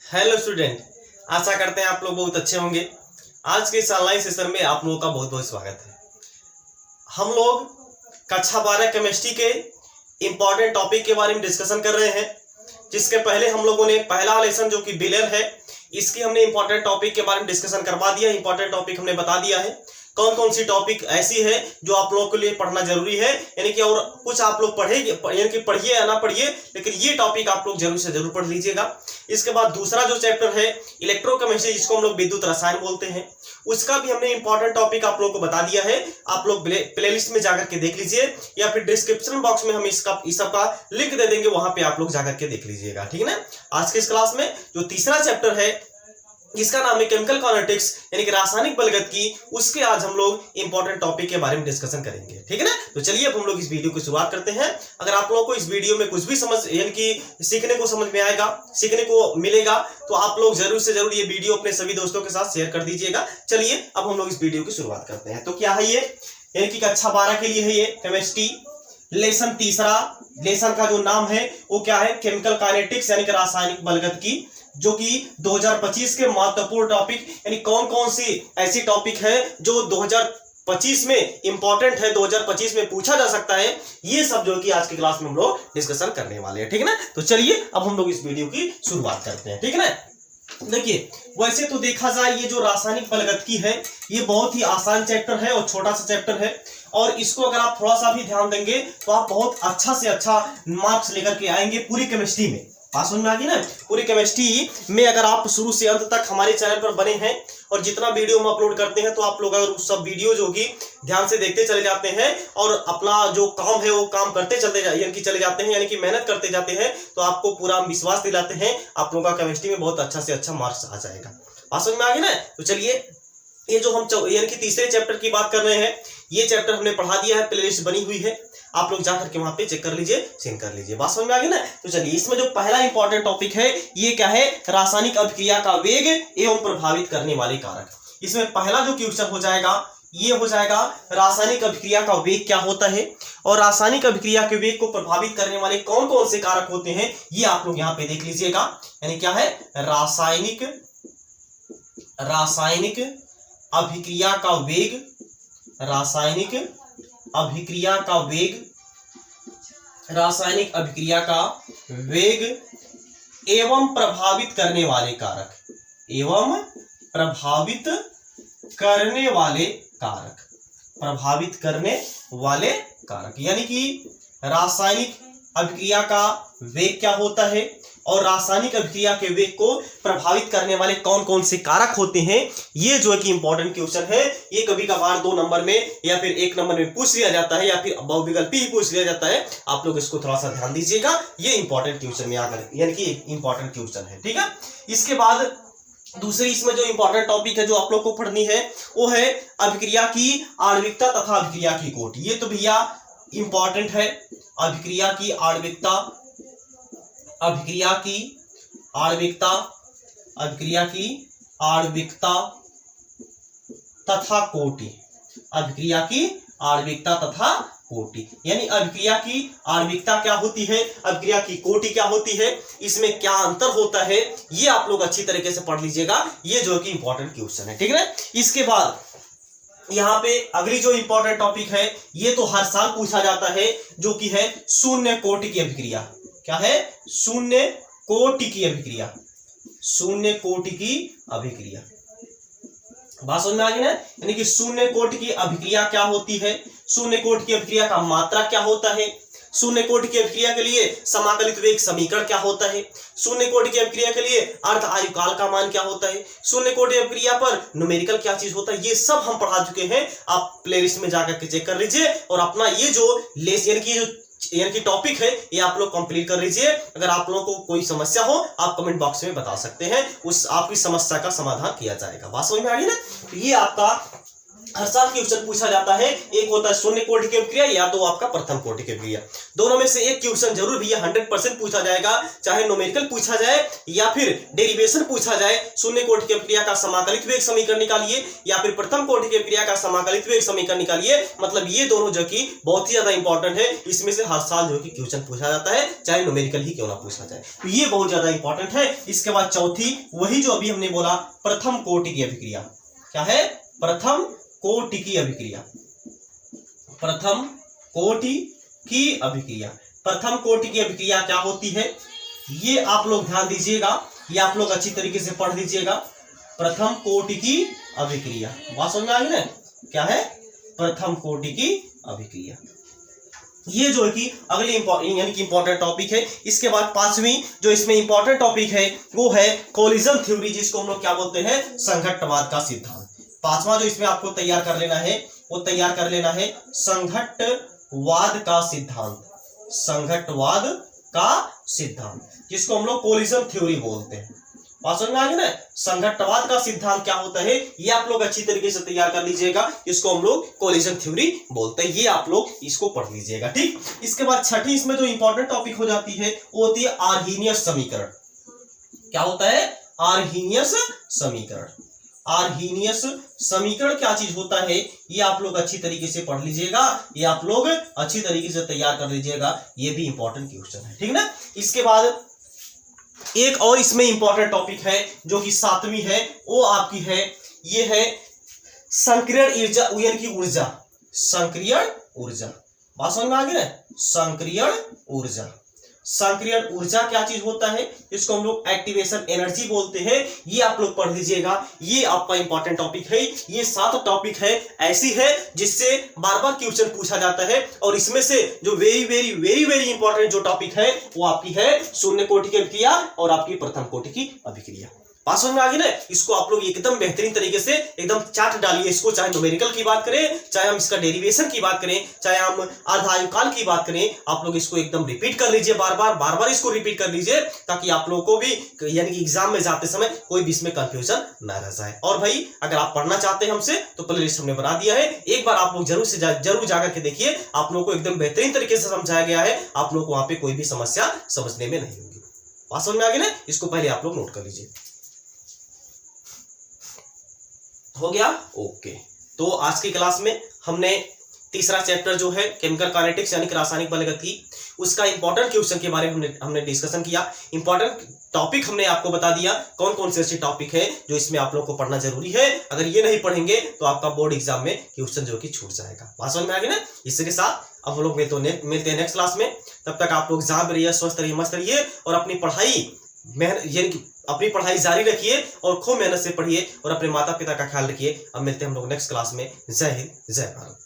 Hello student, आशा करते हैं आप लोग बहुत अच्छे होंगे। आज के इस ऑनलाइन सेशन में आप लोगों का बहुत बहुत स्वागत है। हम लोग कक्षा 12 केमिस्ट्री के इम्पोर्टेंट टॉपिक के बारे में डिस्कशन कर रहे हैं, जिसके पहले हम लोगों ने पहला लेसन जो कि बिलियन है, इसकी हमने इम्पोर्टेंट टॉपिक के बारे में डिस्कशन करवा दिया। इम्पोर्टेंट टॉपिक हमने बता दिया है कौन कौन सी टॉपिक ऐसी है जो आप लोगों के लिए पढ़ना जरूरी है, यानी कि और कुछ आप लोग पढ़ेंगे, यानी कि पढ़िए या ना पढ़िए, लेकिन ये टॉपिक आप लोग जरूर से जरूर पढ़ लीजिएगा। इसके बाद दूसरा जो चैप्टर है इलेक्ट्रोकेमिस्ट्री, जिसको हम लोग विद्युत रसायन बोलते हैं, उसका भी हमने इंपॉर्टेंट टॉपिक आप लोगों को बता दिया है। आप लोग प्लेलिस्ट में जाकर के देख लीजिए या फिर डिस्क्रिप्शन बॉक्स में हम इस सब का लिंक दे देंगे, वहां पे आप लोग जाकर के देख लीजिएगा, ठीक है ना। आज के इस क्लास में जो तीसरा चैप्टर है जिसका नाम है केमिकल काइनेटिक्स, यानी कि रासायनिक बलगतिकी, उसके आज हम लोग इंपॉर्टेंट टॉपिक के बारे में डिस्कशन करेंगे, ठीक है ना। तो चलिए अब हम लोग इस वीडियो की शुरुआत करते हैं। अगर आप लोगों को इस वीडियो में कुछ भी समझ यानी कि सीखने को समझ में आएगा, सीखने को मिलेगा, तो आप लोग जरूर से जरूर ये वीडियो अपने सभी दोस्तों के साथ शेयर कर दीजिएगा। चलिए अब हम लोग इस वीडियो की शुरुआत करते हैं। तो क्या है ये, यानी कि कक्षा 12 के लिए है ये केमिस्ट्री लेसन तीसरा। लेसन का जो नाम है वो क्या है, केमिकल काइनेटिक्स यानी कि रासायनिक बलगतिकी, जो कि 2025 के महत्वपूर्ण टॉपिक, यानी कौन कौन सी ऐसी टॉपिक है जो 2025 में इंपॉर्टेंट है, 2025 में पूछा जा सकता है, ये सब जो कि आज की क्लास में हम लोग डिस्कशन करने वाले हैं, ठीक है ना। तो चलिए अब हम लोग इस वीडियो की शुरुआत करते हैं, ठीक है ना। देखिए, वैसे तो देखा जाए ये जो रासायनिक बलगतिकी है ये बहुत ही आसान चैप्टर है और छोटा सा चैप्टर है, और इसको अगर आप थोड़ा सा भी ध्यान देंगे तो आप बहुत अच्छा से अच्छा मार्क्स लेकर के आएंगे पूरी केमिस्ट्री में। बात समझ में आ गई ना। पूरी केमिस्ट्री में अगर आप शुरू से अंत तक हमारे चैनल पर बने हैं और जितना वीडियो हम अपलोड करते हैं, तो आप लोग अगर उस सब वीडियो जो कि ध्यान से देखते चले जाते हैं और अपना जो काम है वो काम करते चले जाते हैं, यानी कि मेहनत करते जाते हैं, तो आपको पूरा विश्वास दिलाते हैं आप लोगों का केमिस्ट्री में बहुत अच्छा से अच्छा मार्क्स आ जाएगा। बात समझ में आ गई ना। तो चलिए, ये जो हम यानी कि तीसरे चैप्टर की बात कर रहे हैं, ये चैप्टर हमने पढ़ा दिया है, प्लेलिस्ट बनी हुई है, आप लोग जाकर के वहां पे चेक कर लीजिए, सेंड कर लीजिए। बात समझ में आ गई ना। तो चलिए, इसमें जो पहला इंपॉर्टेंट टॉपिक है ये क्या है, रासायनिक अभिक्रिया का वेग एवं प्रभावित करने वाले कारक। इसमें पहला जो क्वेश्चन हो जाएगा ये हो जाएगा रासायनिक अभिक्रिया का वेग क्या होता है और रासायनिक अभिक्रिया के वेग को प्रभावित करने वाले कौन कौन से कारक होते हैं, ये आप लोग यहाँ पे देख लीजिएगा। यानी क्या है, रासायनिक अभिक्रिया का वेग, रासायनिक अभिक्रिया का वेग, रासायनिक अभिक्रिया का वेग एवं प्रभावित करने वाले कारक, एवं प्रभावित करने वाले कारक, प्रभावित करने वाले कारक। यानी कि रासायनिक अभिक्रिया का वेग क्या होता है और रासायनिक अभिक्रिया के वेग को प्रभावित करने वाले कौन कौन से कारक होते हैं, ये जो है कि इंपॉर्टेंट क्वेश्चन है। ये कभी कभार 2 नंबर में या फिर 1 नंबर में पूछ लिया जाता है या फिर बहुविकल्पी ही पूछ लिया जाता है। आप लोग इसको थोड़ा सा ध्यान दीजिएगा, ये इंपॉर्टेंट क्वेश्चन में आकर यानी कि इंपॉर्टेंट क्वेश्चन है, ठीक है। इसके बाद दूसरी इसमें जो इंपॉर्टेंट टॉपिक है जो आप लोग को पढ़नी है वो है अभिक्रिया की आणविकता तथा अभिक्रिया की कोटि। ये तो भैया इंपॉर्टेंट है। अभिक्रिया की आणविकता, अभिक्रिया की आणविकता, अभिक्रिया की आणविकता तथा कोटि, अभिक्रिया की आणविकता तथा कोटि। यानी अभिक्रिया की आणविकता क्या होती है, अभिक्रिया की कोटि क्या होती है, इसमें क्या अंतर होता है, ये आप लोग अच्छी तरीके से पढ़ लीजिएगा। ये जो कि इंपॉर्टेंट क्वेश्चन है, ठीक है ना। इसके बाद यहाँ पे अगली जो इंपॉर्टेंट टॉपिक है ये तो हर साल पूछा जाता है, जो कि है शून्य कोटि की अभिक्रिया। क्या है, शून्य कोटि की अभिक्रिया, शून्य कोटि की अभिक्रिया। बात समझ में आ गई ना। यानी कि शून्य कोटि की अभिक्रिया क्या होती है, शून्य कोटि की अभिक्रिया का मात्रा क्या होता है, शून्य कोटि की अभिक्रिया के लिए समाकलित वेग समीकरण क्या होता है, शून्य कोटि की अभिक्रिया के लिए अर्ध आयुकाल का मान क्या होता है, शून्य कोटि अभिक्रिया पर न्यूमेरिकल क्या चीज होता है, ये सब हम पढ़ा चुके हैं। आप प्लेलिस्ट में जाकर के चेक कर लीजिए और अपना ये जो लेस यानी कि टॉपिक है ये आप लोग कंप्लीट कर लीजिए। अगर आप लोगों को कोई समस्या हो आप कमेंट बॉक्स में बता सकते हैं, उस आपकी समस्या का समाधान किया जाएगा। बात समझ में आ गई ना। तो ये आपका हर साल क्वेश्चन पूछा जाता है। एक होता है शून्य कोटि की अभिक्रिया या तो आपका प्रथम कोटि की अभिक्रिया। दोनों में से एक क्वेश्चन जरूर भैया 100% पूछा जाएगा, चाहे न्यूमेरिकल पूछा जाए या फिर डेरिवेशन पूछा जाए। शून्य कोटि की अभिक्रिया का समाकलित वेग समीकरण निकालिए या फिर प्रथम कोटि की अभिक्रिया का समाकलित वेग समीकरण निकालिए। मतलब ये दोनों जो कि बहुत ही ज्यादा इंपॉर्टेंट है, इसमें से हर साल जो कि क्वेश्चन पूछा जाता है, चाहे न्यूमेरिकल ही क्यों ना पूछा जाए, तो ये बहुत ज्यादा इंपॉर्टेंट है। इसके बाद चौथी, वही जो अभी हमने बोला, प्रथम कोटि की अभिक्रिया। क्या है? प्रथम कोटि की अभिक्रिया। प्रथम कोटि की अभिक्रिया। प्रथम कोटि की अभिक्रिया क्या होती है, ये आप लोग ध्यान दीजिएगा, ये आप लोग अच्छी तरीके से पढ़ लीजिएगा। प्रथम कोटि की अभिक्रिया, बात समझ में आ गई ना? क्या है? प्रथम कोटि की अभिक्रिया। ये जो है कि अगली यानी कि इंपॉर्टेंट टॉपिक है। इसके बाद पांचवी जो इसमें इंपॉर्टेंट टॉपिक है वो है कोलिजन थ्योरी, जिसको हम लोग क्या बोलते हैं? संघट्टवाद का सिद्धांत। पांचवा जो इसमें आपको तैयार कर लेना है वो तैयार कर लेना है संघट्टवाद का सिद्धांत। संघट्टवाद का सिद्धांत, जिसको हम लोग कोलिजन थ्योरी बोलते हैं। बात समझ में आ गई ना? संघट्टवाद का सिद्धांत क्या होता है, ये आप लोग अच्छी तरीके से तैयार कर लीजिएगा। इसको हम लोग कोलिजन थ्योरी बोलते हैं, ये आप लोग इसको पढ़ लीजिएगा, ठीक। इसके बाद छठी इसमें जो इंपॉर्टेंट टॉपिक हो जाती है वो होती है आर्हीनियस समीकरण। क्या होता है? आर्हीनियस समीकरण। आर्हीनियस समीकरण क्या चीज होता है, ये आप लोग अच्छी तरीके से पढ़ लीजिएगा, ये आप लोग अच्छी तरीके से तैयार कर लीजिएगा, ये भी इंपॉर्टेंट क्वेश्चन है, ठीक ना। इसके बाद एक और इसमें इंपॉर्टेंट टॉपिक है जो कि सातवीं है, वो आपकी है, ये है संक्रियण ऊर्जा, यानी कि ऊर्जा, संक्रियण ऊर्जा। बात समझ में आ गई ना? संक्रियण ऊर्जा। संक्रियण ऊर्जा क्या चीज होता है, इसको हम लोग एक्टिवेशन एनर्जी बोलते हैं, ये आप लोग पढ़ लीजिएगा, ये आपका इंपॉर्टेंट टॉपिक है। ये 7 टॉपिक है ऐसी है जिससे बार बार क्वेश्चन पूछा जाता है, और इसमें से जो very very very very important जो टॉपिक है वो आपकी है शून्य कोटि की अभिक्रिया और आपकी प्रथम कोटि की अभिक्रिया। बात समझ में आ गई ना? इसको आप लोग एकदम बेहतरीन तरीके से एकदम चार्ट डालिए इसको, चाहे न्यूमेरिकल की बात करें, चाहे हम इसका डेरिवेशन की बात करें, चाहे हम अर्धायुकाल की बात करें, आप लोग इसको एकदम रिपीट कर लीजिए, बार बार इसको रिपीट कर लीजिए, ताकि आप लोगों को भी यानी कि एग्जाम में जाते समय कोई भी इसमें कंफ्यूजन ना रह जाए। और भाई अगर आप पढ़ना चाहते हैं हमसे तो प्ले लिस्ट हमने बना दिया है, एक बार आप लोग जरूर जाकर के देखिए, आप लोगों को एकदम बेहतरीन तरीके से समझाया गया है, आप लोग को वहां पे कोई भी समस्या समझने में नहीं होगी। बात समझ में आ गई ना? इसको पहले आप लोग नोट कर लीजिए। हो गया? ओके। तो आज की क्लास में हमने तीसरा चैप्टर जो है केमिकल काइनेटिक्स यानी कि रासायनिक बलगति, उसका इंपॉर्टेंट क्वेश्चन के बारे में हमने डिस्कशन किया। इंपॉर्टेंट टॉपिक हमने आपको बता दिया, कौन कौन से ऐसे टॉपिक है जो इसमें आप लोगों को पढ़ना जरूरी है। अगर ये नहीं पढ़ेंगे तो आपका बोर्ड एग्जाम में क्वेश्चन जो कि छूट जाएगा। बात समझ में आ गई ना? इसी के साथ अब हम लोग मिलते हैं नेक्स्ट क्लास में। तब तक आप लोग जहां भी रहिए स्वस्थ रहिए, मस्त रहिए, और अपनी पढ़ाई यानी कि अपनी पढ़ाई जारी रखिए और खूब मेहनत से पढ़िए और अपने माता पिता का ख्याल रखिए। अब मिलते हैं हम लोग नेक्स्ट क्लास में। जय हिंद, जय भारत।